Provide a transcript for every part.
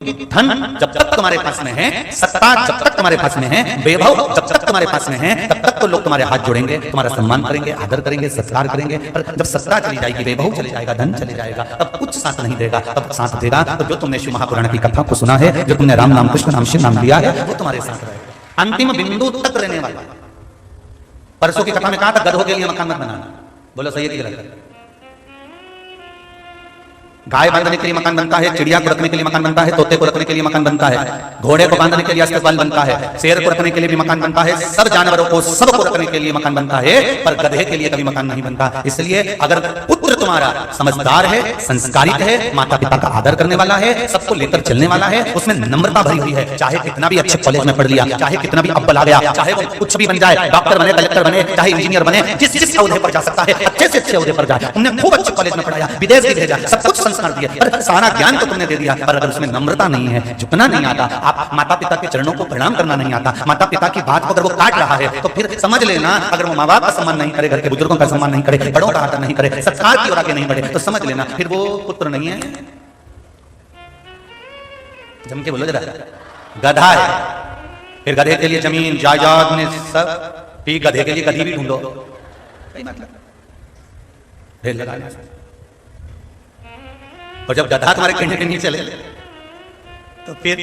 धन जब तक तुम्हारे पास में है, सत्ता जब तक तुम्हारे पास में है, वैभव जब तक तुम्हारे पास में है, तब तक तो लोग तुम्हारे हाथ जोड़ेंगे, तुम्हारा सम्मान करेंगे, आदर करेंगे, सत्कार करेंगे। पर जब सत्ता चली जाएगी, वैभव चले जाएगा, धन चले जाएगा, तब कुछ साथ नहीं देगा। तब साथ देगा तो जो तुमने शिव महापुराण की कथा को सुना है, जो तुमने राम नाम कृष्ण नाम शिव नाम लिया है, वो तुम्हारे साथ रहेगा अंतिम बिंदु तक रहने वाला। परसों की कथा में कहा था गधों के लिए मकान मत बनाना। बोलो सही है कि गलत? गाय बांधने के लिए मकान बनता है, चिड़िया को रखने के लिए मकान बनता है, तोते को रखने के लिए मकान बनता है, घोड़े को बांधने के लिए अस्पताल बनता है, शेर को रखने के लिए भी मकान बनता है, सब जानवरों को सबको रखने के लिए मकान बनता है, पर गधे के लिए कभी मकान नहीं बनता। इसलिए अगर पुत्र तुम्हारा समझदार है, संस्कारित है, माता पिता का आदर करने वाला है, सबको लेकर चलने वाला है, उसमें नम्रता भरी हुई है, चाहे कितना भी अच्छे कॉलेज में पढ़ लिया, चाहे कितना भी अव्वल आ गया, चाहे वो कुछ भी बन जाए, डॉक्टर बने, कलेक्टर बने, चाहे इंजीनियर बने, जिस ओहदे पर जा सकता है, अच्छे से अच्छे ओहदे पर जाए। तुमने खूब अच्छे कॉलेज में पढ़ाया, विदेश भी भेजा, सब कुछ संस्कार दिया, पर सारा ज्ञान तो तुमने दे दिया, पर अगर उसमें नम्रता नहीं है, झुकना नहीं आता, आप माता पिता के चरणों को प्रणाम करना नहीं आता, माता पिता की बात को अगर वो काट रहा है, तो फिर समझ लेना, अगर वो माँ बाप का सम्मान नहीं करे, घर के बुजुर्गों का सम्मान नहीं करे, बड़ों का आदर नहीं करे, संस्कार की ओर आगे नहीं बढ़े, तो समझ लेना फिर वो पुत्र नहीं है, जम के बोलो जरा, गधा है। फिर गधे के लिए जमीन जायदाद में सब, फिर गधे के लिए गधी भी ढूंढो, सही मतलब ढेर लगाना। और जब गधा तुम्हारे कहने के नहीं चले तो फिर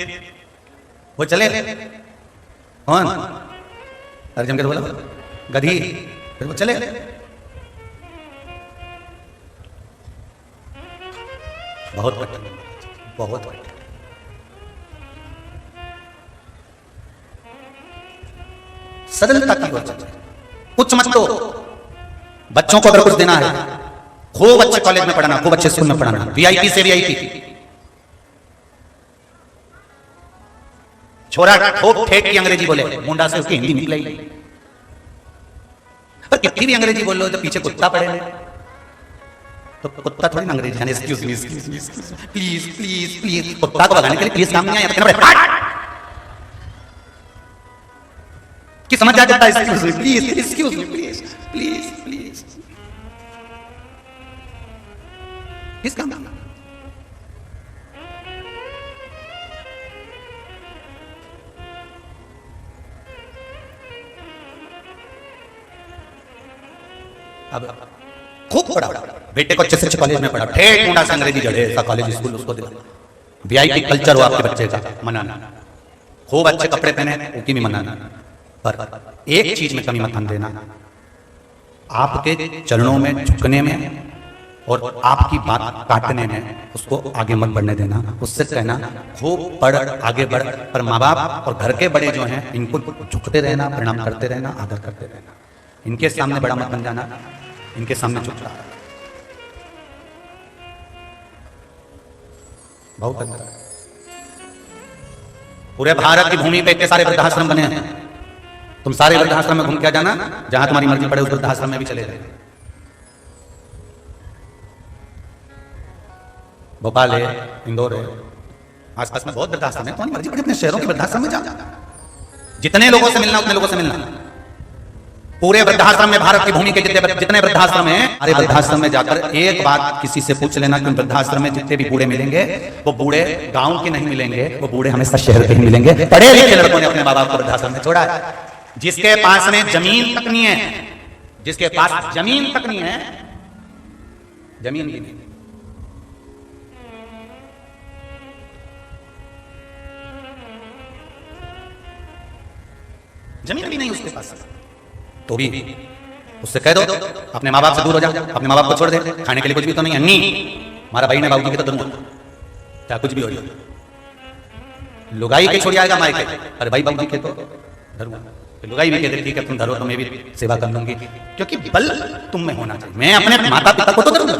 वो चले कौन? अरे जम के बोला गधी, फिर वो चले। बहुत कठिन, बहुत कठिन। सरलता की ओर चले, कुछ मत दो। बच्चों को अगर कुछ देना है, खूब अच्छे कॉलेज में पढ़ाना, खूब अच्छे स्कूल में पढ़ाना, वीआईपी से वीआईपी। छोरा खूब ठेठ की अंग्रेजी बोले, मुंडा से उसकी हिंदी निकलेगी। पर कितनी भी अंग्रेजी बोल लो तो पीछे कुत्ता पड़े हैं, तो कुत्ता थोड़ी ना अंग्रेजी जाने, excuse me please please please. कुत्ता को भगाने के लिए प्लीज काम नहीं आया, कि समझ आ जाता है excuse me please, excuse me please please please. किस काम? अब खूब पढ़ा, बेटे को अच्छे से अच्छे कॉलेज में पढ़ा, ठेठ मुंडा से अंग्रेजी जड़े, ऐसा कॉलेज स्कूल उसको दिला, वीआईपी कल्चर हो आपके बच्चे का, मनाना, खूब अच्छे कपड़े पहने, उनकी भी मनाना, पर एक चीज में कमी मत देना, आपके चरणों में झुकने में और आपकी बात काटने में उसको आगे मत बढ़ने देना। उससे कहना खूब पढ़, आगे बढ़, पर माँ बाप और घर के बड़े जो हैं इनको झुकते रहना, प्रणाम करते रहना, आदर करते रहना। इनके सामने बड़ा मत बन जाना, इनके सामने झुकता। बहुत अंतर है। पूरे भारत की भूमि पे इतने सारे वृद्धाश्रम बने हैं, तुम सारे वृद्धाश्रम में घूम के जाना, जहां तुम्हारी मर्जी पड़े उस वृद्धाश्रम में भी चले जाए। भोपाल है, इंदौर है, आसपास में बहुत वृद्धाश्रम है, तुम्हारी मर्जी पड़े अपने शहरों के वृद्धाश्रम में जाओ, जितने लोगों से मिलना उतने लोगों से मिलना। पूरे वृद्धाश्रम में, भारत की भूमि के जितने वृद्धाश्रम हैं, अरे वृद्धाश्रम में जाकर एक बात किसी से पूछ लेना कि वृद्धाश्रम में जितने भी बूढ़े मिलेंगे, वो बूढ़े गांव के नहीं मिलेंगे, वो बूढ़े हमेशा शहर के ही मिलेंगे। पढ़े लिखे लड़कों ने अपने माँ बाप को वृद्धाश्रम में छोड़ा है। जिसके पास में जमीन तक नहीं है, जिसके पास जमीन तक नहीं है, जमीन भी नहीं, जमीन भी नहीं उसके पास, तो भी उससे कह दो अपने माँ बाप से दूर हो जा, अपने माँ बाप को छोड़ दे, खाने के लिए कुछ भी तो नहीं, अन्नी हमारा भाई ने बाबूजी के तो दूंगा, क्या कुछ भी हो जाए। लुगाई के छोड़ आएगा मायके, अरे भाई बाबूजी के तो धरूंगा, लुगाई भी कहते ठीक है तुम धरो तो मैं भी सेवा कर लूंगी, क्योंकि बल तुम में होना चाहिए। मैं अपने माता पिता को तो धरूंगा।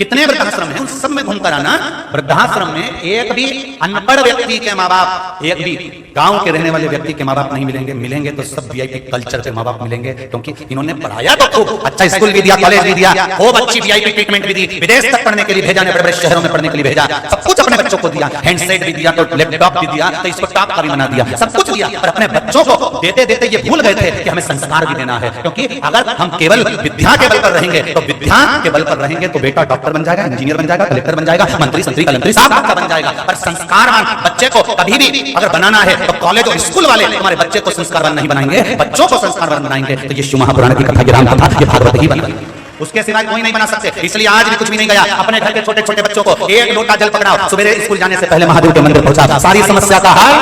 कितने वृद्धाश्रम हैं, उन सब में घूमकर आना। वृद्धाश्रम में एक भी अनपढ़ व्यक्ति के माँ बाप, एक भी गांव के रहने वाले व्यक्ति के माँ बाप नहीं मिलेंगे। मिलेंगे तो सब वीआईपी कल्चर के माँ बाप मिलेंगे, क्योंकि इन्होंने पढ़ाया तो खूब, अच्छा स्कूल भी दिया, कॉलेज भी दिया, खूब अच्छी वीआईपी ट्रीटमेंट भी दी, विदेश तक पढ़ने के लिए भेजा, बड़े बड़े शहरों में पढ़ने के लिए भेजा, सब कुछ अपने बच्चों को दिया, हैंडसेट भी दिया, तो लैपटॉप भी दिया, तो इसको टॉप का भी बना दिया, सब कुछ दिया। पर अपने बच्चों को देते देते ये भूल गए थे कि हमें संस्कार भी देना है, क्योंकि अगर हम केवल विद्या के बल पर रहेंगे तो विद्या के बल पर रहेंगे तो बेटा डॉक्टर डॉक्टर बन जाएगा, इंजीनियर बन जाएगा, कलेक्टर बन जाएगा, मंत्री संतरी कलंतरी साहब आपका बन जाएगा। पर संस्कारवान बच्चे को कभी भी अगर बनाना है तो कॉलेज और स्कूल वाले हमारे बच्चे को संस्कारवान नहीं बनाएंगे, बच्चों को संस्कारवान बनाएंगे। तो ये शिव महापुराण की कथा, ये राम कथा, ये भागवत ही बनेगी, उसके सिवाय कोई नहीं बना सकते। इसलिए आज भी कुछ भी नहीं गया, अपने घर के छोटे छोटे बच्चों को एक लोटा जल पकड़ाओ, सवेरे स्कूल जाने से पहले महादेव के मंदिर पहुंचा, सारी समस्या का हल।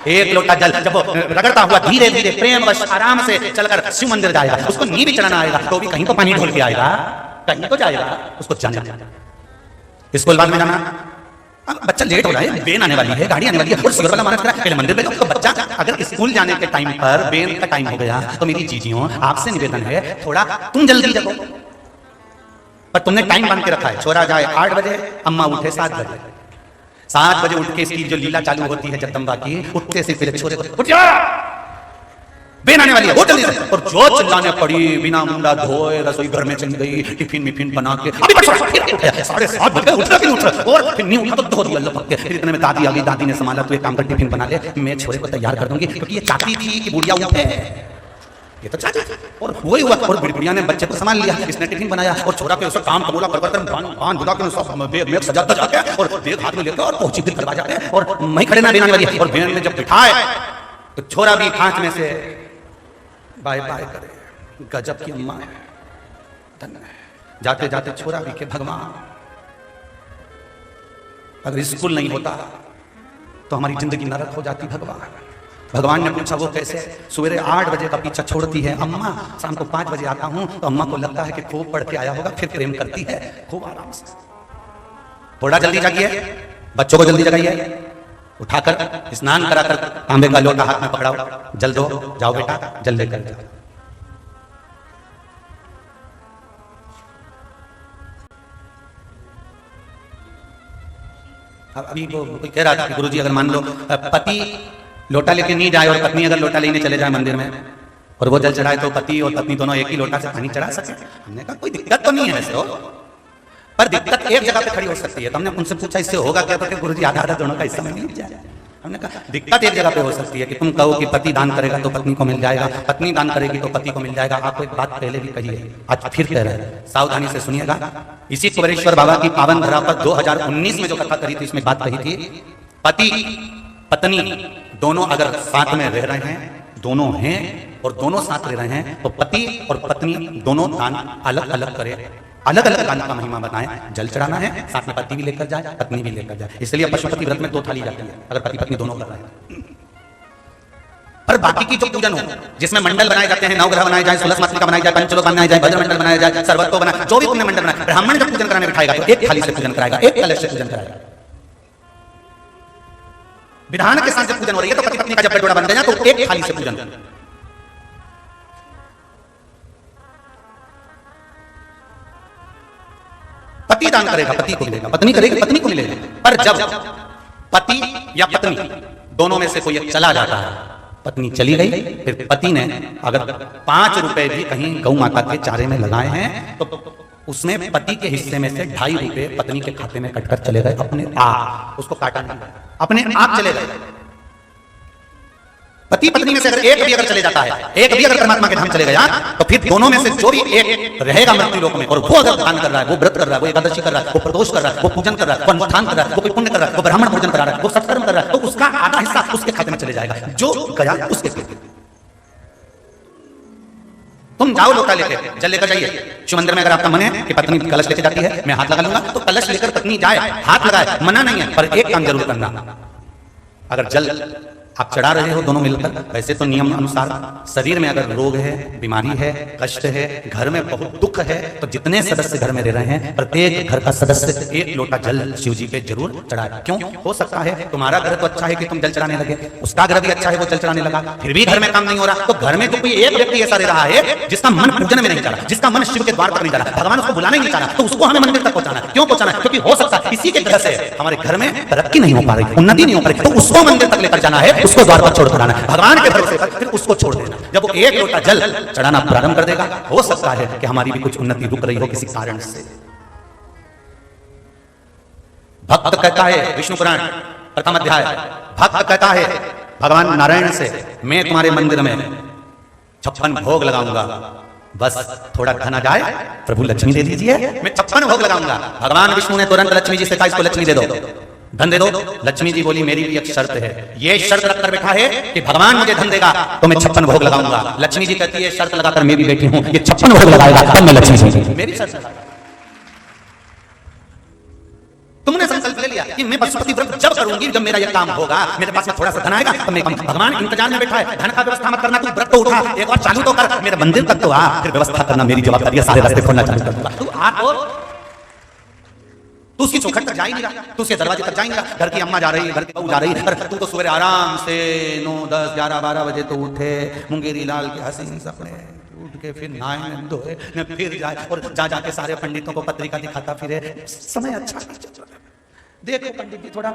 एक लोटा जल जब वो रगड़ता हुआ धीरे धीरे प्रेमवश आराम से चलकर शिव मंदिर जाएगा, उसको नी भी चढ़ाना आएगा तो भी कहीं तो पानी ढोल के आएगा, कहीं तो जाएगा, उसको जाना। स्कूल बाद में जाना, बच्चा लेट हो रहा है, बेन आने वाली है, गाड़ी आने वाली है, और सिर वाला मानस करा पहले मंदिर में। तो बच्चा अगर स्कूल जाने के टाइम पर बेन का टाइम हो गया तो मेरी जीजियों आपसे निवेदन है थोड़ा तुम जल्दी जगो। पर तुमने टाइम बांध के रखा है, छोरा जाए 8 बजे, अम्मा उठे 7 बजे। 7 बजे उठ के इसकी जो लीला चालू होती है जगदम्बा की, उठते से पहले छोरे को उठ जा, बेन आने वाली है, वो जल्दी से। और जो चिल्लाने पड़ी, बिना मुंडा धोए रसोई घर में चली गई, टिफिन मिफिन बना के अभी 7:30 बज गए, उठ रहा कि नहीं उठ रहा, और फिर नहीं उठा तो धो दिया लपक के। फिर इतने में दादी आ गई, दादी ने संभाला, तू एक काम कर टिफिन बना ले, मैं छोरे को तैयार कर दूंगी, क्योंकि ये चाहती थी कि बुढ़िया उठे, ये तो चाहती थी। और वही हुआ, और बुढ़िया ने बच्चे को संभाल लिया, इसने टिफिन बनाया, और छोरा पे उसका काम कबूला कर बांध बुला के सब बैग सजा के, और बैग हाथ में लेकर और पहुंची फिर करवा जाते हैं, और मैं खड़े ना बेन आने वाली है। और बेन में जब बिठाए तो छोरा भी खांच में से बाय बाय करे, गजब की अम्मा है, धन्य है। जाते जाते छोरा भी के भगवान, अगर स्कूल नहीं होता तो हमारी जिंदगी नरक हो जाती। भगवान ने पूछा वो कैसे? सवेरे 8 बजे का पीछा छोड़ती है अम्मा, शाम को 5 बजे आता हूं तो अम्मा को लगता है कि खूब पढ़ के आया होगा, फिर प्रेम करती है खूब आराम से। थोड़ा जल्दी जागिए, बच्चों को जल्दी जगाइए, उठाकर स्नान कराकर तांबे का लोटा हाथ में पकड़ाओ, जल दो, जाओ बेटा जल लेकर जाओ। अभी वो कह रहा था कि गुरुजी अगर मान लो पति लोटा लेके नहीं जाए और पत्नी अगर लोटा लेने चले जाए मंदिर में और वो जल चढ़ाए तो पति और पत्नी दोनों एक ही लोटा से पानी चढ़ा सके। हमने कहा कोई दिक्कत तो नहीं है वैसे, पर दिक्कत एक जगह पे खड़ी हो सकती है। तो हमने उनसे पूछा इससे होगा क्या? तो गुरुजी आधा आधा दोनों का हिस्सा में मिल जाए। हमने कहा दिक्कत एक जगह पे हो सकती है कि तुम कहो कि पति दान करेगा तो पत्नी को मिल जाएगा, पत्नी दान करेगी तो पति को मिल जाएगा। आपको एक बात पहले भी कही है, आज फिर कह रहे हैं, सावधानी से सुनिएगा। इसी कुबेरेश्वर बाबा की पावन धरा पर 2019 में जो कथा करी थी इसमें बात कही थी, पति पत्नी दोनों अगर साथ में रह रहे हैं, दोनों हैं और दोनों साथ रह रहे हैं, तो पति और पत्नी दोनों दान अलग अलग करे, अलग अलग दान का महिमा बताएं। जल चढ़ाना है, साथ में पति भी लेकर जाए, पत्नी भी लेकर जाए। इसलिए पशुपति व्रत में 2 थाली जाती है अगर पति पत्नी दोनों कर रहे हैं। पर बाकी की जो पूजन हो, जिसमें मंडल बनाए जाते हैं, नवग्रह बनाए जाए, 16 मातृका बनाई जाए, पंचलोक बनाए जाए, भद्र मंडल बनाया जाए, सर्वत्व बनाए, जो भी पुण्य मंडल बनाए, ब्राह्मण जब पूजन कराने बिठाएगा तो एक थाली से पूजन कराएगा, एक कलश से पूजन कराएगा। विधान के साथ जब पूजन हो रही है तो पति पत्नी का जब बटोरा बन गया तो एक थाली से पूजन। पति दान करेगा पति को मिलेगा, पत्नी करेगी पत्नी को मिलेगा। पर जब पति या पत्नी दोनों में से कोई एक चला जाता है, पत्नी चली गई, फिर पति ने अगर 5 रुपए भी कहीं गौ माता के चारे में लगाए हैं तो उसमें पति के हिस्से में से 2.5 रुपए पत्नी के खाते में कटकर चले गए अपने आप। उसको काटा नहीं, अपने आप चले गए। पति पत्नी में से अगर एक भी अगर चले जाता है, एक भी अगर परमात्मा के धाम चले गया, तो फिर दोनों में से जो भी एक रहेगा मृत्यु लोक में, और वो अगर दान कर रहा है, वो व्रत कर रहा है, वो एकादशी कर रहा है, वो प्रदोष कर रहा है, वो पूजन कर रहा है, वो अनुष्ठान कर रहा है, वो कोई पुण्य कर रहा है, वो ब्राह्मण भोजन करा रहा है, वो सत्कर्म कर रहा है, तो उसका आधा हिस्सा उसके खाते में चले जाएगा, जो गया उसके खाते। तुम जाओ लोटा लेके, जल लेकर जाइए। शिव मंदिर में अगर आपका मन है कि पत्नी कलश लेके जाती है, मैं हाथ लगा लूंगा, तो कलश लेकर पत्नी जाए, हाथ लगाए, मना नहीं है। पर एक काम जरूर करना, अगर जल आप चढ़ा रहे हो दोनों मिलकर, वैसे तो नियम अनुसार शरीर में अगर रोग है, बीमारी है, कष्ट है, घर में बहुत दुख है, तो जितने सदस्य घर में रह रहे हैं प्रत्येक घर का सदस्य एक लोटा जल शिव जी के जरूर चढ़ाए। क्यों? हो सकता है तुम्हारा घर तो अच्छा है कि तुम जल चढ़ाने लगे, उसका घर भी अच्छा है वो जल चढ़ाने लगा, फिर भी घर में काम नहीं हो रहा, तो घर में तो कोई एक व्यक्ति ऐसा रह रहा है जिसका मन पूजन में नहीं जा रहा, जिसका मन शिव के द्वार तक नहीं जा रहा, भगवान उसको बुलाने नहीं जा रहा, तो उसको हमें मंदिर तक पहुंचाना है। क्यों पहुंचाना है? क्योंकि हो सकता है इसी के घर से हमारे घर में तरक्की नहीं हो पा रही, उन्नति नहीं हो पा रही, तो उसको मंदिर तक लेकर जाना है, उसको द्वार पर छोड़ कर आना है, भगवान के भरोसे पर फिर उसको छोड़ देना। जब वो एक लोटा जल चढ़ाना प्रारंभ कर देगा, हो सकता है कि हमारी भी कुछ उन्नति रुक रही हो किसी कारण से। भक्त कहता है, विष्णु पुराण प्रथम अध्याय, भक्त कहता है भगवान नारायण से, मैं तुम्हारे मंदिर में 56 भोग लगाऊंगा, बस थोड़ा धन आ जाए, प्रभु लक्ष्मी दे दीजिए, मैं 56 भोग लगाऊंगा। भगवान विष्णु ने तुरंत लक्ष्मी जी से कहा इसको लक्ष्मी दे दो, धन दे दो। लक्ष्मी जी बोली मेरी भी एक शर्त है, ये शर्त रखकर बैठा है कि भगवान मुझे धन देगा तो मैं 56 भोग लगाऊंगा। लक्ष्मी जी कहती है शर्त लगाकर मैं भी बैठी हूं, ये 56 भोग लगाएगा तब मैं लक्ष्मी जी मेरी शर्त लगाऊंगा। तुमने संकल्प ले लिया कि मैं पशुपति व्रत जब करूंगी जब मेरा ये काम होगा, मेरे पास में थोड़ा सा धन आएगा तो मैं भगवान इंतजार में बैठा है, धन का व्यवस्था मत करना, तू व्रत तो उठा, एक और चालू तो कर, मेरे मंदिर तक तो आ, फिर व्यवस्था करना मेरी जवाबदारी है, सारे रास्ते खोलना चालू कर दूंगा। तू आ तो उसकी चौखट तक जा ही नहीं रहा, तू उसके दरवाजे तक जा ही नहीं रहा। घर की अम्मा जा रही, घर की बहू जा रही, पर तू तो सुबह आराम से 9, 10, 11, 12 बजे तो उठे, मुंगेरी लाल के हसीन सपने उठ के फिर नहाए धोए न फिर जाए और जा जाके सारे पंडितों को पत्रिका दिखाता फिरे। समय अच्छा नहीं चल रहा। देखो पंडित जी थोड़ा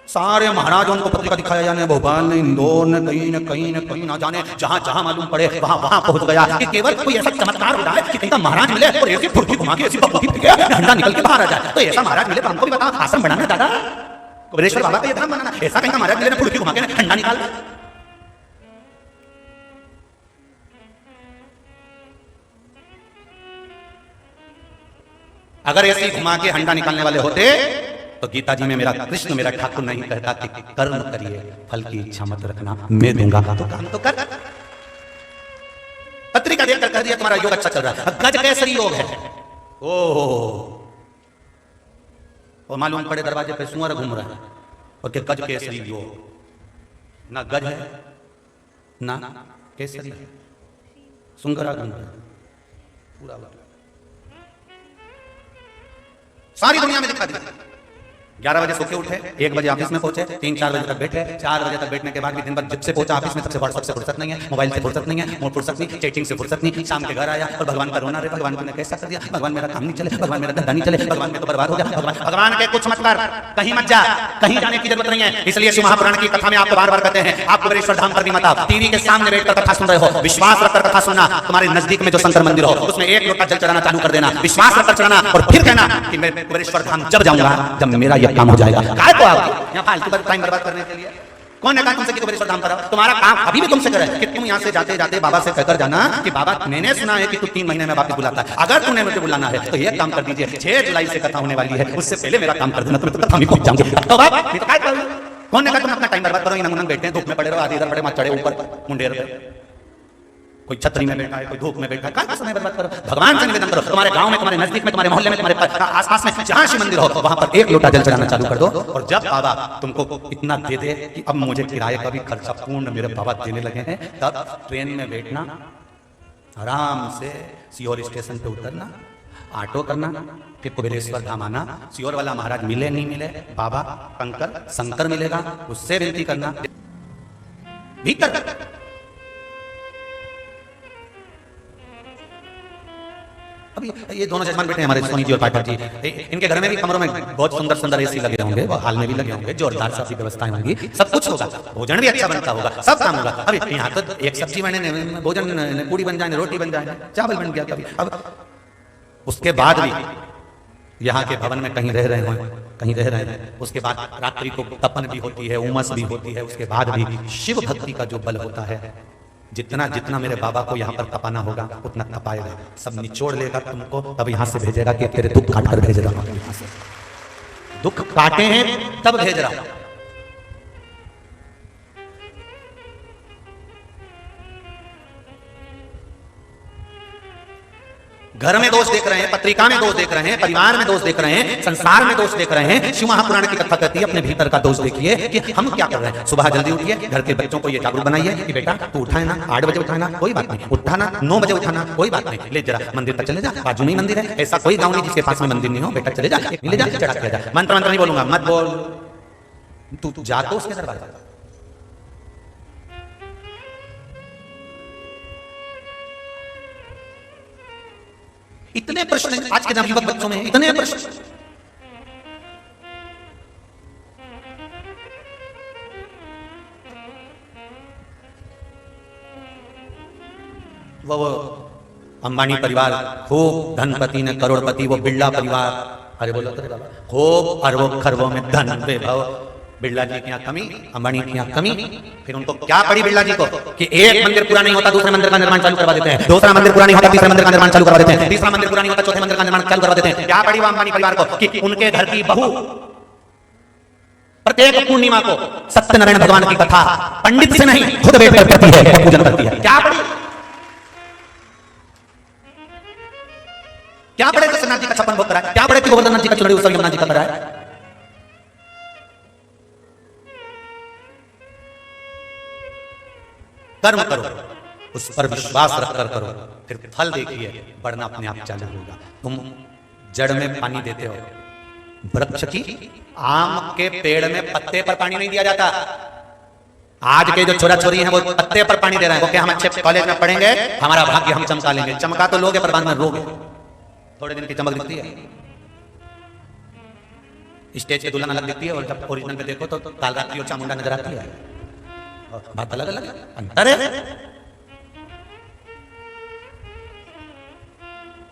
सारे महाराजों को पत्रिका दिखाया जाने, भोपाल ने, इंदौर ने, कहीं ना जाने, जहां जहां मालूम पड़े वहां पहुंच गया कि केवल कोई ऐसा चमत्कार हो जाए कि कहीं का महाराज मिले और ऐसी फुर्ती घुमा के ऐसी बबूती फेंके डंडा निकल के बाहर आ जाए। तो ऐसा महाराज मिले तो हमको भी बताओ, आश्रम बनाना दादा, कुबेरेश्वर बाबा का ये धाम बनाना, ऐसा कहीं का महाराज मिले ना फुर्ती घुमा के डंडा निकाल। अगर ऐसी घुमा के हंडा निकालने वाले होते तो गीता जी में मेरा कृष्ण मेरा ठाकुर नहीं कहता कि कर्म करिए फल की इच्छा मत रखना, मैं दूंगा तो काम तो कर। पत्रिका देखकर कह दिया तुम्हारा योग अच्छा चल रहा है, गज केसरी योग है। ओहो, और मालूम पड़े दरवाजे पे सुअर घूम रहा है और के गज केसरी योग, ना गज है ना केसरी है, सुंगरा घूम रहा है पूरा। सारी दुनिया में दिखा दिया। 11 बजे सो के उठे, 1 बजे ऑफिस में पहुंचे, 3-4 बजे तक बैठे, 4 बजे तक बैठने के बाद भी दिन भर जब से पहुंचा ऑफिस में तब से व्हाट्सएप से फुर्सत नहीं है, मोबाइल से फुर्सत नहीं है, फुर्सत नहीं, चैटिंग से फुर्सत नहीं, शाम के घर आया और भगवान का रोना रहे, भगवान को कैसा कर दिया, भगवान मेरा काम नहीं चले, भगवान मेरा धंधा नहीं चले, भगवान में तो बर्बाद हो गया। भगवान के कुछ मत कर, कहीं मत जा, कहीं जाने की जरूरत नहीं है। इसलिए शिव महापुराण की कथा में आपको बार बार कहते हैं आप कुबेरेश्वर धाम पर भी मत आओ, टीवी के सामने बैठकर कथा सुन रहे हो, विश्वास रखकर कथा सुनना। तुम्हारे नजदीक में जो शंकर मंदिर हो उसमें 1 लोटा जल चढ़ाना चालू कर देना, विश्वास रखकर चढ़ाना और फिर कहना कि मैं कुबेरेश्वर धाम जब जाऊंगा जब मेरा यह काम हो जाएगा। काय को आओ फालतू का टाइम बर्बाद करने के लिए? कौन ने कहा तुमसे कि कुबेरेश्वर धाम पर आओ? तुम्हारा काम अभी भी तुमसे करे कि तुम यहाँ से जाते जाते बाबा से कहकर जाना कि बाबा मैंने सुना है कि तू 3 महीने में वापस बुलाता है, अगर तूने मुझे बुलाना है तो ये काम कर दीजिए, 6 जुलाई से कथा होने वाली है, उससे पहले मेरा काम कर देना, तुम्हें तो कथा में पहुंच जाऊंगे। तो बाबा नहीं तो काय करो? कौन ने कहा तुम अपना टाइम बर्बाद करो? इन नंग बैठे हैं, धूप में पड़े रहो, आधे इधर पड़े मत चढ़े ऊपर मुंडेर पे, कोई छतरी में बैठा है, कोई धूप में बैठा है, कहाँ समय बर्बाद करो? भगवान से निवेदन करो, तुम्हारे गांव में, तुम्हारे नजदीक में, तुम्हारे मोहल्ले में, तुम्हारे आसपास में जहां शिव मंदिर हो वहां पर 1 लोटा जल चढ़ाना चालू कर दो। और जब बाबा तुमको इतना दे दे कि अब मुझे किराए का भी खर्चा पूर्ण मेरे बाबा देने लगे हैं, तब ट्रेन में बैठना, आराम से सीहोर स्टेशन पे उतरना, ऑटो करना, फिर कुबेरेश्वर धाम आना। सीहोर वाला महाराज मिले नहीं मिले, बाबा कंकर शंकर मिलेगा, उससे विनती करना भीतर। अभी ये दोनों जजमान बैठे हैं हमारे सोनी जी और पाठक जी, इनके घर में भी कमरों में बहुत सुंदर सुंदर एसी लगे होंगे, हाल में भी लगे होंगे, जोरदार सा व्यवस्थाएं होंगी, सब कुछ होगा, भोजन भी अच्छा बनता होगा, सब काम होगा। अभी यहाँ तो एक सब्जी बने, भोजन पूड़ी बन जाए, रोटी बन जाए, चावल बन गया कभी। अब उसके बाद भी यहाँ के भवन में कहीं रह रहे हैं, कहीं रह रहे हैं, उसके बाद रात्रि को तपन भी होती है, उमस भी होती है, उसके बाद भी शिव भक्ति का जो बल होता है, जितना जितना मेरे बाबा को यहाँ पर तपाना होगा उतना तपाएगा, सब निचोड़ लेगा तुमको, तब यहाँ से भेजेगा कि तेरे दुख काट कर भेज रहा हूँ, यहाँ से दुख काटे हैं तब भेज रहा हूँ। घर में दोष देख रहे हैं, पत्रिका में दोष देख रहे हैं, परिवार में दोष देख रहे हैं, संसार में दोष देख रहे हैं। शिव महापुराण की कथा कहती है अपने भीतर का दोष देखिए कि हम क्या कर रहे हैं। सुबह जल्दी उठिए, घर के बच्चों को ये जागरूक बनाइए कि बेटा तू उठाए ना, 8 बजे उठाना कोई बात नहीं, उठाना 9 बजे उठाना कोई बात नहीं, ले जरा मंदिर तक चले जा, बाजू में ही मंदिर है, ऐसा कोई गाँव नहीं जिसके पास में मंदिर नहीं हो, बेटा चले जा, ले जा, चढ़ा के जा। मंत्र नहीं बोलूंगा, मत बोल, तू जा तो उसके दरबार। इतने प्रश्न आज के नवयुवक बच्चों में, इतने प्रश्न। वो अंबानी परिवार खूब धनपति ने करोड़पति, वो बिरला परिवार, अरे बोलो तो खूब अरबों खरबों में धन वैभव, बिरला जी की यहाँ कमी, अंबानी की यहाँ कमी। फिर उनको क्या पड़ी बिरला जी को कि एक मंदिर पूरा नहीं होता दूसरे मंदिर का निर्माण चालू करवा देते हैं, दूसरा मंदिर पूरा नहीं होता तीसरे मंदिर का निर्माण चालू करवा देते हैं, तीसरा मंदिर पूरा नहीं होता चौथे मंदिर का निर्माण चालू करवा देते हैं। क्या पड़ी वो अंबानी परिवार को कि उनके घर की बहू प्रत्येक पूर्णिमा को सत्यनारायण भगवान की कथा पंडित से नहीं खुद बैठकर करती है, पूजन करती है। क्या पड़ी, क्या पड़े तो सन्नाथ जी का छप्पन भोग करा है, क्या पड़े कि गोवर्धन जी का चुनरी उत्सव यमुना जी का करा है। कर्म करो, उस पर विश्वास रखकर करो, फिर फल देखिए बढ़ना अपने आप चालू होगा। तुम जड़ में पानी देते हो, वृक्ष की आम के पेड़ में पत्ते पर पानी नहीं दिया जाता। आज के जो छोरा छोरी हैं वो पत्ते पर पानी दे रहे हैं, वो क्या हम अच्छे कॉलेज में पढ़ेंगे हमारा भाग्य हम चमका लेंगे। चमका तो लोगे पर बाद में रोगे, थोड़े दिन की चमक दिखती है, स्टेज पे दुल्हन अलग दिखती है और जब ओरिजिनल में देखो तो कालरात्रि और चामुंडा नजर आती है। बात अलग अलग अंतर है।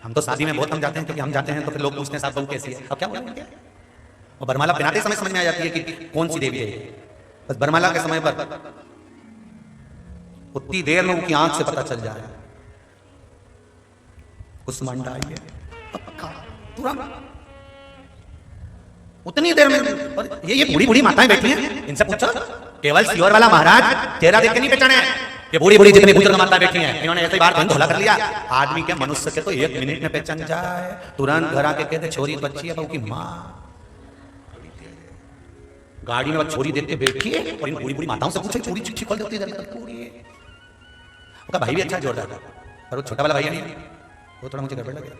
हम तो शादी में बहुत कम जाते हैं क्योंकि हम जाते हैं तो फिर लोग पूछते हैं साहब बहू कैसी है, अब क्या बोलेंगे। और बरमाला पहनाते समय समझ में आ जाती है कि कौन सी देवी है। बस बरमाला के समय पर उतनी देर में उनकी आंख से पता चल जाए कुसमांडा आई है, तुरंत उतनी देर में। और ये बूढ़ी बूढ़ी माताएं बैठी हैं, इनसे पूछो, केवल सियोर वाला महाराज चेहरा देख के नहीं पहचाने। ये बूढ़ी बूढ़ी जितनी बुजुर्ग माता बैठी हैं इन्होंने ऐसे बार बंद धोला कर लिया। आदमी के मनुष्य के तो 1 मिनट में पहचान जाए, तुरंत घर आके कहते छोरी बच्ची है बहू की माँ। गाड़ी में छोरी देख के बैठी है और इन बूढ़ी बूढ़ी माताओं से पूछे, छोरी चिट्ठी खोल देती है, भाई भी अच्छा जोरदार था पर वो छोटा वाला भैया नहीं, वो थोड़ा मुझे गड़बड़ लगे।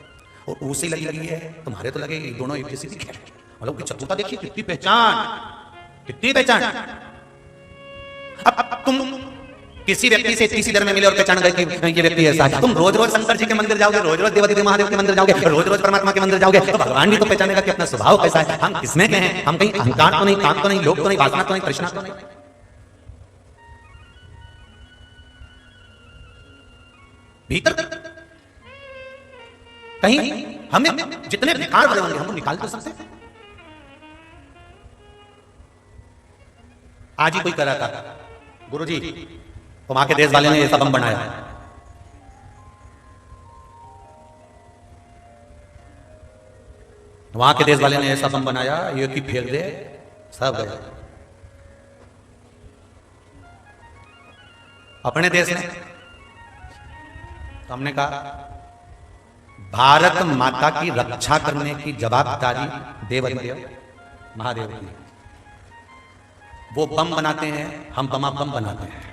और उसे लगी है तुम्हारे तो लगे दोनों एक जैसी दिखे। मतलब चतुरता देखिए, कितनी पहचान, कितनी पहचान। अब तुम किसी व्यक्ति से इतनी देर में मिले और पहचान गए कि ये व्यक्ति ऐसा है। तुम रोज रोज शंकर जी के मंदिर जाओगे, रोज रोज देवादिदेव महादेव के मंदिर जाओगे, रोज रोज परमात्मा के मंदिर जाओगे, तो भगवान भी तो पहचानेगा कि अपना स्वभाव कैसा है, हम किसमें के हैं, हम कहीं अहंकार तो नहीं, काम तो नहीं, लोभ तो नहीं, वासना तो नहीं, तृष्णा तो नहीं। भीतर कहीं हमें जितने विकार भरे होंगे हम निकाल तो सकते हैं। आज ही कोई कह रहा था गुरुजी वहां के देश वाले ने ऐसा बम बनाया, वहां के देश वाले ने ऐसा बम बनाया, ये की फेंक दे सब गए। अपने देश में तो हमने कहा भारत माता की रक्षा करने की जवाबदारी देवादिदेव महादेव की। वो बम बनाते हैं, हम बम बनाते हैं।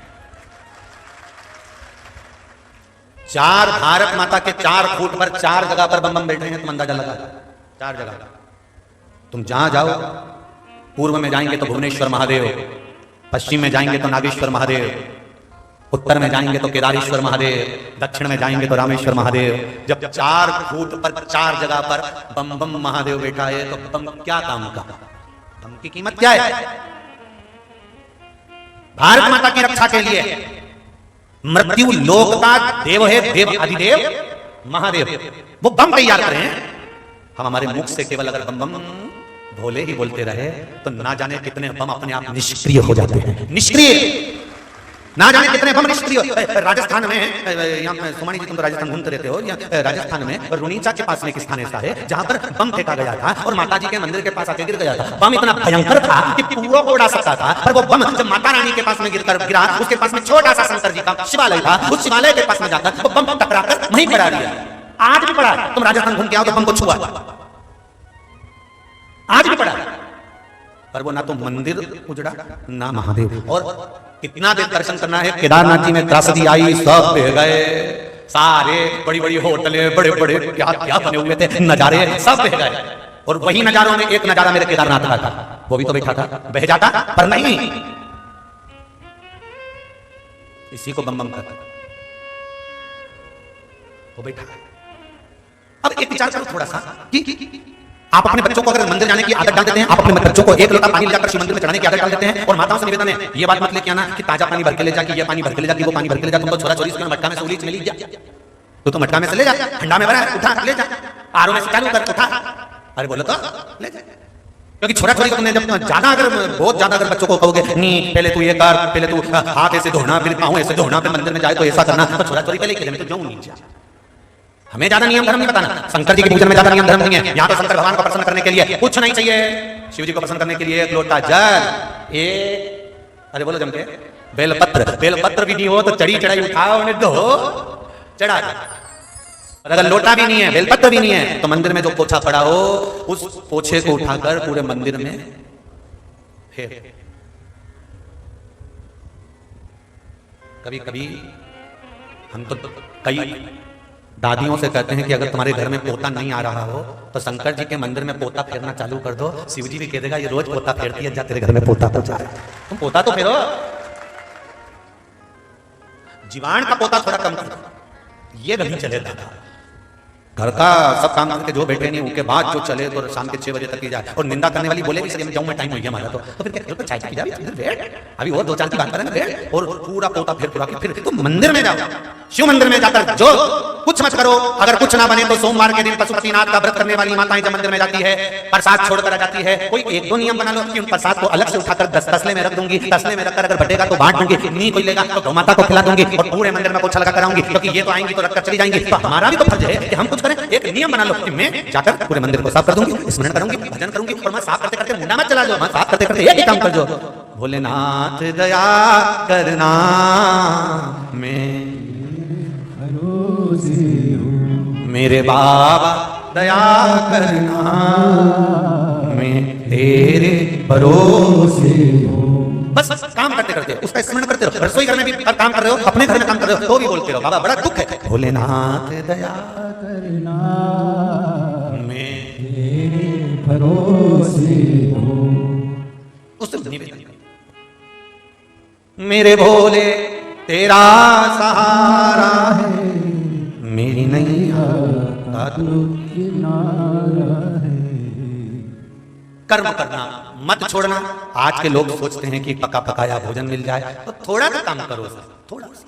4 भारत माता के 4 फुट पर 4 जगह पर बम बैठे हैं, तुम अंदाजा लगा। 4 जगह तुम जहां जाओ, पूर्व में जाएंगे तो भुवनेश्वर महादेव, पश्चिम में जाएंगे तो नागेश्वर महादेव, उत्तर में जाएंगे तो केदारेश्वर महादेव, दक्षिण में जाएंगे तो रामेश्वर महादेव। जब 4 फुट पर 4 जगह पर बम बम महादेव बैठा है तो बम क्या काम का, बम की कीमत क्या है? भारत माता की रक्षा के लिए मृत्यु लोक का देव है, देव अधिदेव महादेव, वो बम तैयार करें। हम हमारे मुख से केवल अगर बम बम भोले ही बोलते रहे तो ना जाने कितने बम अपने आप निष्क्रिय हो जाते हैं। निष्क्रिय, ना जाने कितने बम निष्क्रिय। राजस्थान में, यहाँ सुमानी जी तुम तो राजस्थान घूमते रहते हो, राजस्थान में रुनीचा के पास में एक स्थान ऐसा है जहां पर बम फेंका गया था और माता जी के मंदिर के पास आके गिर गया था। बम इतना भयंकर था कि पूरा को उड़ा सकता था, पर वो बम जब माता रानी के पास में गिरा, उसके पास में छोटा सा शंकर जी का शिवालय था, उस शिवालय के पास में जाकर वो बम टकराकर वहीं पड़ा दिया। आज भी पड़ा, तुम राजस्थान घूम के आओ तो बम को छुआ, आज भी पड़ा, पर वो ना तो मंदिर उजड़ा ना महादेव। और कितना देर दर्शन करना है, केदारनाथ जी में त्रासदी आई, सब बह गए, सारे बड़ी बड़ी होटलें, बड़े बड़े क्या क्या बने हुए थे नजारे, सब बह गए। और वही नजारों में एक नजारा मेरे केदारनाथ का था, वो भी तो बैठा था, बह जाता पर नहीं, इसी को बम बम करता वो बैठा। अब एक विचार करो थोड़ा सा कि आप अपने बच्चों को अगर मंदिर जाने की आदत डाल देते हैं, आप अपने बच्चों को 1 लोटा पानी लेकर शिव मंदिर में चढ़ाने की आदत डाल देते हैं और माताओं से निवेदन है ये बात मत लेके आना कि ताजा पानी भर के ले जा, कि ये पानी भर के ले जा, कि वो पानी भर के ले जा। तुम तो छोरा छोरी इसके मटका में से उलीच में ली जा, तो मटका में से ले जा, ठंडा में भरा उठा ले जा, आरओ में से चालू कर उठा, अरे बोलो तो ले जा। क्योंकि छोरा छोरी को तुमने जब ज्यादा अगर बहुत ज्यादा अगर बच्चों को कहोगे नहीं पहले तू ये कर, पहले तू हाथ ऐसे धोना, फिर पाँव ऐसे धोना, फिर मंदिर में जाए तो ऐसा करना, तो छोरा छोरी पहले के लिए तो जाऊँ नहीं। हमें ज्यादा नियम धर्म नहीं बताना, शंकर जी की पूजन में ज्यादा नियम धर्म नहीं है। यहाँ तो शंकर भगवान को प्रसन्न करने के लिए कुछ नहीं चाहिए, शिव जी को प्रसन्न करने के लिए एक लोटा जल, एक अरे बोलो जम के बेलपत्र, बेलपत्र भी नहीं हो तो चढ़ी चढ़ाई उठाओ उन्हें दो चढ़ा। और अगर लोटा भी नहीं है, बेलपत्र भी नहीं है, तो मंदिर में जो पोछा पड़ा हो उस पोछे को उठाकर पूरे मंदिर में फेर। कभी कभी हम तो कई दादियों से कहते हैं कि अगर तुम्हारे घर में पोता नहीं आ रहा हो तो शंकर जी के मंदिर में पोता फेरना चालू कर दो, शिव जी भी कह देगा ये रोज पोता फेरती है, जा तेरे घर में पोता तो जा, तुम पोता तो फेरो। जीवाण का पोता थोड़ा कम करो, ये नहीं चलेगा। घर का सब काम करके जो बैठे नहीं उनके बाद जो चले तो शाम के 6 बजे तक ही जाए। और निंदा करने वाली बोले भी सर जाऊँ मैं, टाइम हो गया हमारा, तो फिर क्या चाय पी जाए, अभी और 2-4 की बात करें बैठ, और पूरा पोता फिर तुम मंदिर में जाओ, शिव मंदिर में जाकर जो कुछ मत करो। अगर कुछ ना बने तो सोमवार के दिन पशुपतिनाथ का व्रत करने वाली माताएं जब मंदिर में जाती है प्रसाद छोड़कर आ जाती है, कोई 1-2 नियम बना लो कि उन प्रसाद को अलग से उठाकर तसले में रख दूंगी, तसले में रखकर अगर बटेगा तो बांट दूंगी, नहीं कोई लेगा तो गौ माता को खिला दूंगी, और पूरे मंदिर में पोछा लगा कराऊंगी, क्योंकि ये तो आएंगी तो रखकर चली जाएंगी। तो हमारा भी तो फर्ज है कि हम कुछ करें, एक नियम बना लो कि मैं जाकर पूरे मंदिर को साफ कर दूंगी, स्मरण करूंगी, भजन करूंगी, और मैं साफ करते करते मुंडा मत चला जाओ, मैं साफ करते करते एक ही काम कर जो, भोलेनाथ दया करना मैं मेरे बाबा दया करना मैं तेरे भरोसे हूं। बस काम करते करते उसका स्मरण करते रहो, रसोई घर में भी काम कर रहे हो, अपने घर में काम कर रहे हो तो भी बोलते रहो बाबा बड़ा दुख है, भोलेनाथ दया करना मैं तेरे भरोसे हूं। उससे निवेदन मेरे भोले तेरा सहारा है, मेरी नैया का तू किनारा है। कर्म करना मत छोड़ना। आज के लोग सोचते हैं कि पका पकाया भोजन मिल जाए तो थोड़ा सा काम करो, थोड़ा सा।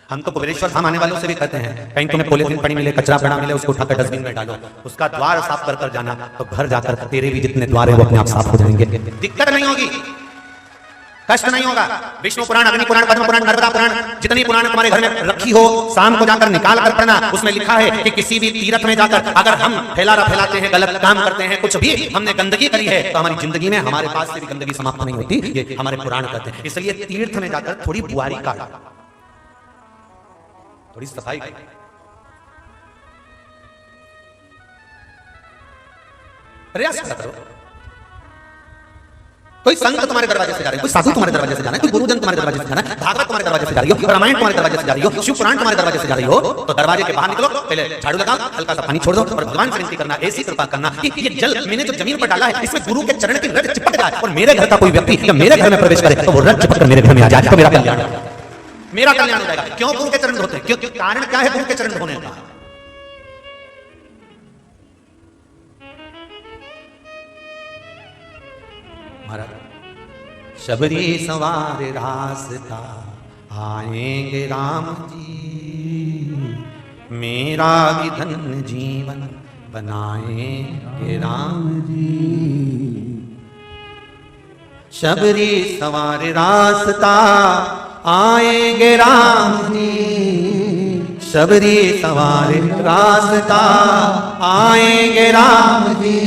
हम तो कुबेरेश्वर धाम आने वालों से भी कहते हैं कहीं तुम्हें पॉलीथीन पड़ी मिले, कचरा पड़ा मिले, उसको उठाकर डस्टबिन में डालो, उसका द्वार साफ कर जाना, तो घर जाकर तेरे भी जितने द्वार है वो अपने आप साफ हो जाएंगे, दिक्कत नहीं होगी, कष्ट नहीं होगा। विष्णु पुराण, अग्नि पुराण, पद्म पुराण, नर्मदा पुराण, जितनी पुराण तुम्हारे घर में रखी हो शाम को जाकर निकाल कर पढ़ना। उसमें लिखा है कि किसी भी तीर्थ में जाकर अगर हम फैलाते हैं, गलत काम करते हैं, कुछ भी हमने गंदगी करी है तो हमारी जिंदगी में हमारे पास से भी गंदगी समाप्त नहीं होती, ये हमारे पुराण कहते हैं। इसलिए तीर्थ में जाकर थोड़ी बुआरी काट, थोड़ी सफाई प्रयास करो। कोई संत तुम्हारे दरवाजे से जा रहे हैं, कोई साधु तुम्हारे दरवाजे से जा रहे हैं, कोई गुरुजन तुम्हारे दरवाजे से जा रहा है, भागवत तुम्हारे दरवाजे से जा रही हो, रामायण तुम्हारे दरवाजे से जा रही हो, शिव पुराण तुम्हारे दरवाजे से जा रही हो, तो दरवाजे के बाहर निकलो, पहले झाड़ू लगाओ, हल्का सा पानी छोड़ दो और भगवान से विनती करना, ऐसी कृपा करना कि ये जल मैंने जो जमीन पर डाला है इसमें गुरु के चरण की रज चिपक जाए और मेरे घर का कोई व्यक्ति जब मेरे घर में प्रवेश करे तो वो रज चिपक कर मेरे घर में आ जाए, तो मेरा कल्याण हो जाएगा। क्यों गुरु के चरण धोते हैं? क्योंकि कारण क्या है गुरु के चरण धोने का? महाराज शबरी सवार रास्ता आएंगे राम जी, मेरा भी धन्य जीवन बनाएंगे राम जी। शबरी सवार रास्ता आएंगे राम जी, शबरी सवार रास्ता आएंगे राम जी,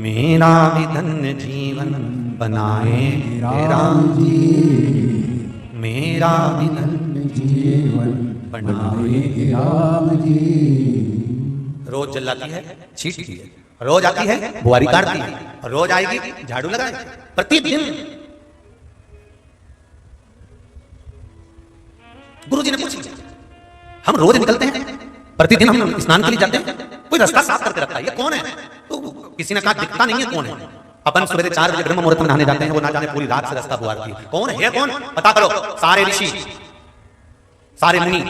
मेरा भी धन्य जीवन बनाएंगे राम जी, मेरा भी धन्य जीवन बनाएंगे राम जी। रोज जल जाती है, छींटती है, रोज आती है, बुआरी काटती है, रोज आएगी, झाड़ू लगाएगी, प्रतिदिन। गुरुजी ने पूछा, हम रोज निकलते हैं, प्रतिदिन हम स्नान के लिए जाते हैं, कोई रास्ता साफ करके रखता है, ये कौन है? तो किसी ने कहा दिखता नहीं है कौन है। अपन सवेरे 4 बजे ब्रह्म मुहूर्त में नहाने जाते हैं, वो ना जाने पूरी रात से रास्ता बुआरती है। कौन है? कौन पता करो? सारे ऋषि, सारे मुनि,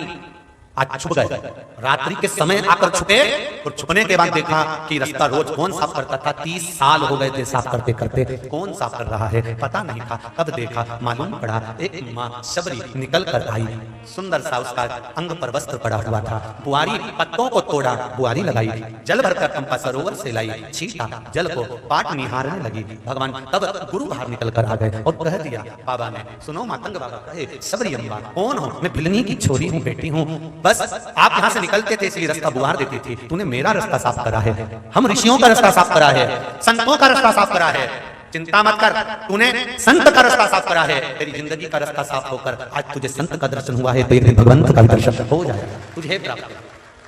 आज छुप गए, रात्रि के समय आकर छुपे और छुपने के बाद देखा कि रास्ता रोज कौन साफ करता था। 30 साल हो गए थे साफ करते करते, कौन साफ कर रहा है पता नहीं था। कब देखा मालूम पड़ा एक माँ शबरी निकल कर आई, सुंदर सा उसका अंग पर वस्त्र पड़ा हुआ था। बुआरी पत्तों को तोड़ा, बुआरी लगाई, जल भरकर पंपा सरोवर से लाई, छीटा जल को पाट निहारने लगी। भगवान तब गुरु बाहर निकल कर आ गए और कह दिया, बाबा ने सुनो, मातंग बाबा कहे, शबरी अम्बा कौन हो? मैं भिलनी की छोरी हूँ, बेटी हूँ। बस आप यहाँ से निकलते थे इसलिए रास्ता बुआर देती थी, तूने मेरा रास्ता साफ करा है, हम ऋषियों का रास्ता साफ करा है, संतों का रास्ता साफ करा है। चिंता मत कर, तूने संत का रास्ता साफ करा है, तेरी जिंदगी का रास्ता साफ होकर आज तुझे संत का दर्शन हुआ है, तो एक दिन भगवंत का दर्शन हो जाएगा, तुझे प्राप्त।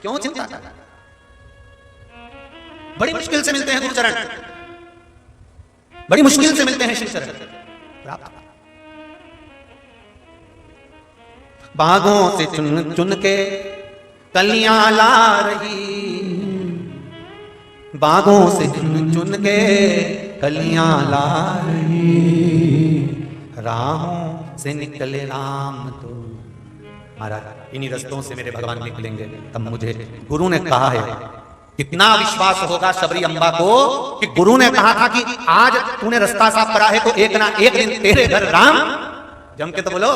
क्यों चिंता कर? बड़ी मुश्किल से मिलते हैं गुरुचरण, बड़ी मुश्किल से मिलते हैं शिव चरण प्राप्त। बागों से चुन चुन के कलियां ला रही, बागों से चुन चुन के कलियां ला रही, राहों से निकले राम तो। महाराज इन्हीं रस्तों से मेरे भगवान निकलेंगे। तब मुझे गुरु ने कहा है, कितना विश्वास होगा शबरी अम्बा को कि गुरु ने कहा था कि आज तूने रास्ता साफ करा है तो एक ना एक दिन तेरे घर राम, जम के तो बोलो,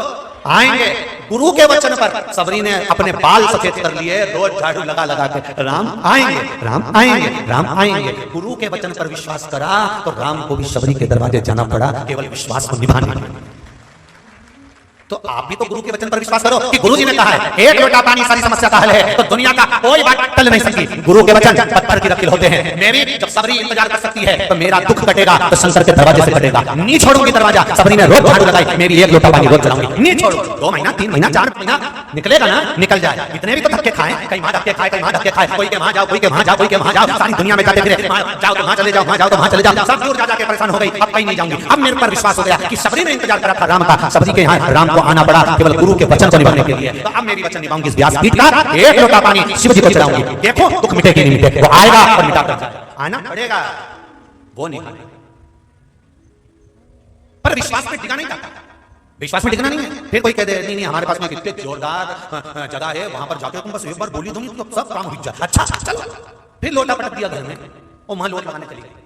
आएंगे। गुरु के वचन पर शबरी ने अपने बाल सफेद कर लिए, रोज झाड़ू लगा लगा के राम आएंगे, राम आएंगे, राम आएंगे। गुरु के वचन पर विश्वास करा तो राम को भी शबरी के दरवाजे जाना पड़ा, केवल विश्वास को निभाने। तो आप भी तो गुरु के वचन पर विश्वास करो कि गुरु जी ने कहा है एक लोटा पानी सारी समस्या का हल है, तो दुनिया का कोई बात टल नहीं सकती। गुरु के वचन पत्थर की लकीर होते हैं। मैं भी जब सबरी इंतजार कर सकती है तो मेरा दुख कटेगा तो शंकर के दरवाजे से कटेगा। नहीं छोड़ूंगी दरवाजा। सबरी ने रोज झाड़ू लगाई, मैं भी एक लोटा पानी रोज चलाऊंगी, नहीं छोड़ू। 2 महीना 3 महीना 4 महीना निकलेगा ना, निकल जाए। इतने भी तो धक्के खाए, कहीं वहां धक्के खाए, कहीं वहां धक्के खाए, कोई के वहां जाओ, कोई के वहां जाओ, कोई के वहां जाओ, सारी दुनिया में जाते फिरे, जाओ तो वहां चले जाओ, वहां जाओ तो वहां चले जाओ, सब दूर जा जाके परेशान हो गई। अब कहीं नहीं जाऊंगी। अब मेरे पर विश्वास हो गया कि सबरी ने इंतजार करा था राम का, सबरी के यहाँ राम को आना पड़ा केवल गुरु के वचन को निभाने के लिए। तो अब मेरी वचन निभाऊंगी। इस व्यासपीठ का एक लोटा पानी शिव जी को चढ़ाऊंगी। देखो दुख मिटे कि नहीं मिटे, वो आएगा और मिटा कर आना पड़ेगा, वो नहीं पर विश्वास पे टिका नहीं जाता। विश्वास में टिकना नहीं है। फिर कोई कह दे नहीं हमारे पास में कितने जोरदार जगह है, वहां पर जाके तुम बस एक बार बोली दूंगी तो सब काम हो जाए। अच्छा चलो, फिर लोटा पटक दिया घर में और मां लोट लगाने चली गई।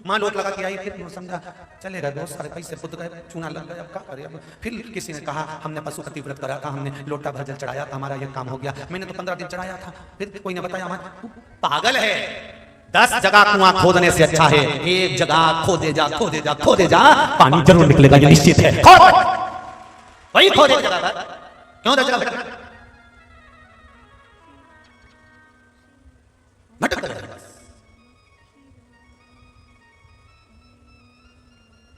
माँ लोट लगा के आई, फिर समझा चलेगा, बहुत सारे पैसे खुद गए, चूना लग गया, अब क्या करे। अब फिर किसी ने कहा हमने पशुपति व्रत करा था, हमने लोटा भर जल चढ़ाया था, हमारा ये काम हो गया। मैंने तो 15 दिन चढ़ाया था। फिर कोई ने बताया हमारा पागल है, 10 जगह कुआं खोदने से अच्छा है एक जगह खोदे जा, खोदे जा, खोदे जा, पानी जरूर निकलेगा, ये निश्चित है। वही खोदे जगह पर क्यों जगह भटक रहा है।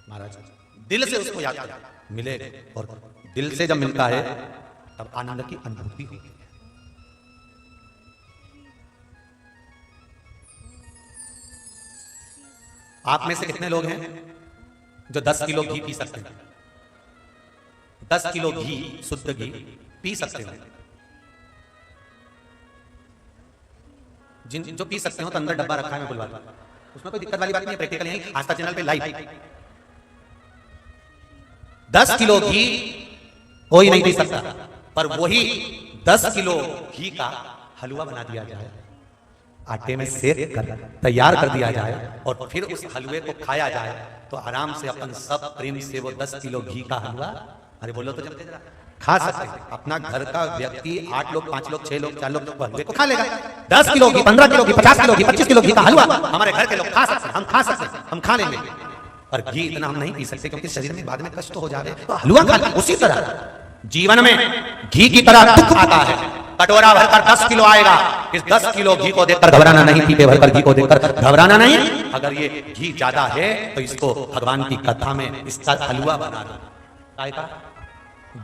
महाराज दिल से उसको याद कर मिले, और दिल से जब मिलता है तब आनंद की अनुभूति होती है। आप में से कितने लोग हैं जो 10 किलो घी पी सकते हैं? 10 किलो घी, शुद्ध घी पी सकते हैं? जिन जो पी सकते हो तो अंदर डब्बा रखा है, मैं बुलवा दूं, उसमें कोई दिक्कत वाली बात नहीं है। प्रैक्टिकल यही आस्था चैनल पे लाइव 10 किलो घी कोई नहीं पी सकता, पर वही 10 किलो घी का हलवा बना दिया जाए, आटे में सेक कर तैयार कर दिया जाए और फिर उस हलवे को खाया जाए तो आराम से अपन सब प्रेम से वो 10 किलो घी का हलवा, अरे बोलो तो जब खा सकते हैं। अपना घर का व्यक्ति 8 लोग, 5 लोग, 6 लोग, 4 लोग हलवे को खा लेगा। 10 किलो घी, 15 किलो घी, 50 किलो घी, 25 किलो घी का हलवा हमारे घर के लोग खा सकते हैं, हम खा सकते हैं, हम खा लेंगे। पर घी इतना हम नहीं पी सकते क्योंकि शरीर में बाद में कष्ट हो जाए, तो हलवा खा लें। उसी तरह जीवन में घी की तरह दुख आता है, कटोरा भरकर 10 किलो आएगा। इस 10 किलो घी को देखकर घबराना नहीं, पीपे भरकर घी को देखकर घबराना नहीं। अगर ये घी ज्यादा है तो इसको भगवान की कथा में इसका हलवा बना दो।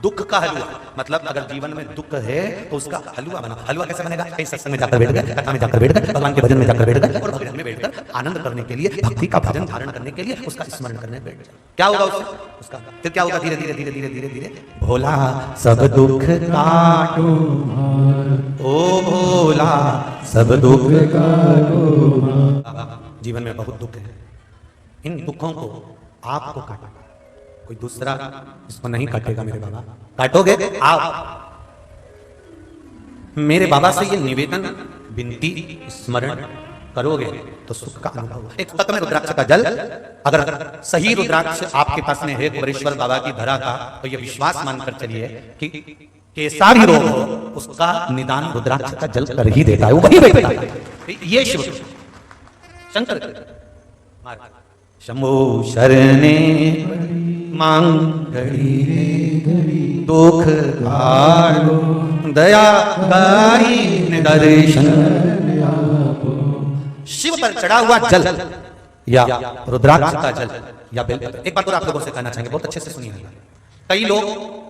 दुख का हलवा, मतलब अगर जीवन में दुख है तो उसका हलवा बना। हलवा कैसे बनेगा? कहीं सत्संग में जाकर बैठ गए, कथा में जाकर बैठ गए, भगवान के भजन में जाकर बैठ गए और भजन में बैठकर आनंद करने के लिए, भक्ति का भजन धारण करने के लिए उसका स्मरण करने बैठ जाए। क्या होगा उसका फिर क्या होगा? धीरे धीरे धीरे धीरे धीरे धीरे भोला सब दुख काटो, ओ भोला सब दुख काटो। जीवन में बहुत दुख है, इन दुखों को आपको काटो, कोई दूसरा इसको नहीं काटेगा मेरे बाबा। काटोगे आप, मेरे बाबा से ये निवेदन विनती स्मरण करोगे तो सुख का अनुभव। एक तक में रुद्राक्ष का जल, अगर सही रुद्राक्ष आपके पास में है कुबेरेश्वर बाबा की धरा का, तो ये विश्वास मानकर चलिए कि कैसा भी रोग हो उसका निदान रुद्राक्ष का जल कर ही देता है, वो वही बैठता है। ये शिव शंकर शंभो शरणे मांगड़ी दुख हारो दया गाई दर्शन। शिव पर चढ़ा हुआ जल या रुद्राक्ष का जल या बेलपत्र, एक बात और आप लोगों से कहना चाहेंगे, बहुत अच्छे से सुनिए। कई लोग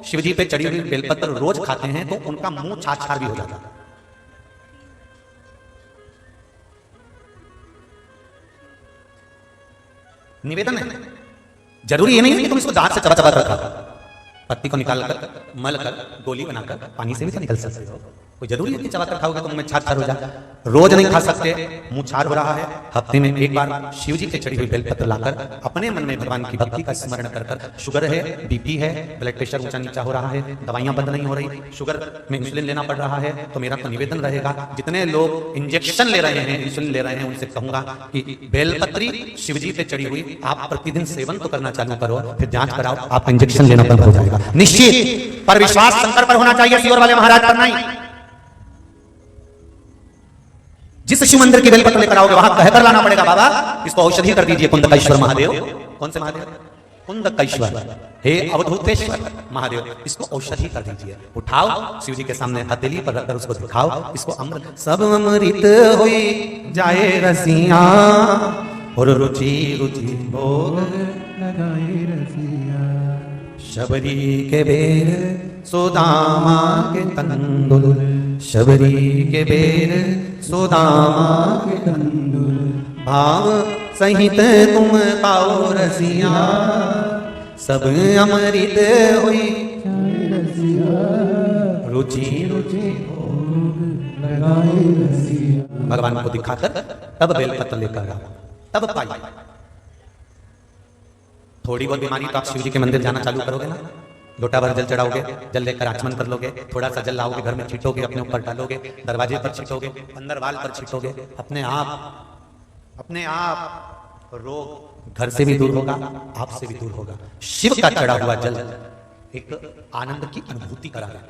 शिव जी पे चढ़ी हुई बेलपत्र रोज खाते हैं तो उनका मुंह छाछार भी हो जाता है। निवेदन है, जरूरी ये नहीं है कि तुम इसको दांत से चबा चबा कर खाओ, पत्ती को निकाल कर मल कर गोली बनाकर पानी से भी तो निकल सकते हो। कोई जरूरी है कि चबा कर खाओगे तो मुंह में छार छार हो जाए? रोज नहीं खा सकते, मुंह छार हो रहा है, हफ्ते में एक बार शिव जी के चढ़ी हुई बेलपत्र लाकर अपने मन में भगवान की भक्ति का स्मरण कर कर, शुगर है, बीपी है, ब्लड प्रेशर ऊंचा नीचा हो रहा है, दवाइयां बंद नहीं हो रही, शुगर में इंसुलिन लेना पड़ रहा है, तो मेरा तो निवेदन रहेगा जितने लोग इंजेक्शन ले रहे हैं, इंसुलिन ले रहे हैं, उनसे कहूंगा कि बेलपत्री शिव जी पे चढ़ी हुई आप प्रतिदिन सेवन तो करना चालू करो, फिर जांच कराओ, आपका इंजेक्शन लेना बंद हो जाएगा निश्चित। पर विश्वास शंकर पर होना चाहिए, शिवर वाले महाराज पर नहीं। जिस शिव मंदिर की बेलपत्र लेकर आओगे वहां कहकर लाना पड़ेगा, बाबा इसको औषधि कर दीजिए कुंदकेश्वर महादेव। कौन से महादेव? कुंदकेश्वर, हे अवधूतेश्वर महादेव, इसको औषधि कर दीजिए। उठाओ, शिव जी के सामने हथेली पर रखकर उसको दिखाओ, इसको अमृत सब अमृत होई जाए रसिया और रुचि रुचि भोग लगाए रसिया। शबरी के बेर सुदामा के तंदुल, शबरी के बेर सुदामा के तंदुल, भाव सहित तुम पाओ रसिया सब अमृत हुई रसिया, रुचि रुचि भोग लगाए रसिया। भगवान को दिखाकर तब बेलपत्र लेकर आओ, तब पाइए। थोड़ी बहुत बीमारी तो आप शिव जी के मंदिर जाना चालू करोगे ना, लोटा भर जल चढ़ाओगे, जल लेकर आचमन कर लोगे, थोड़ा सा जल लाओगे, घर में छीटोगे, अपने ऊपर डालोगे, दरवाजे पर छीटोगे, अंदर वाल पर छीटोगे, अपने आप रोग घर से भी दूर होगा, आपसे भी दूर होगा। शिव का चढ़ा हुआ जल एक आनंद की अनुभूति कराएगा।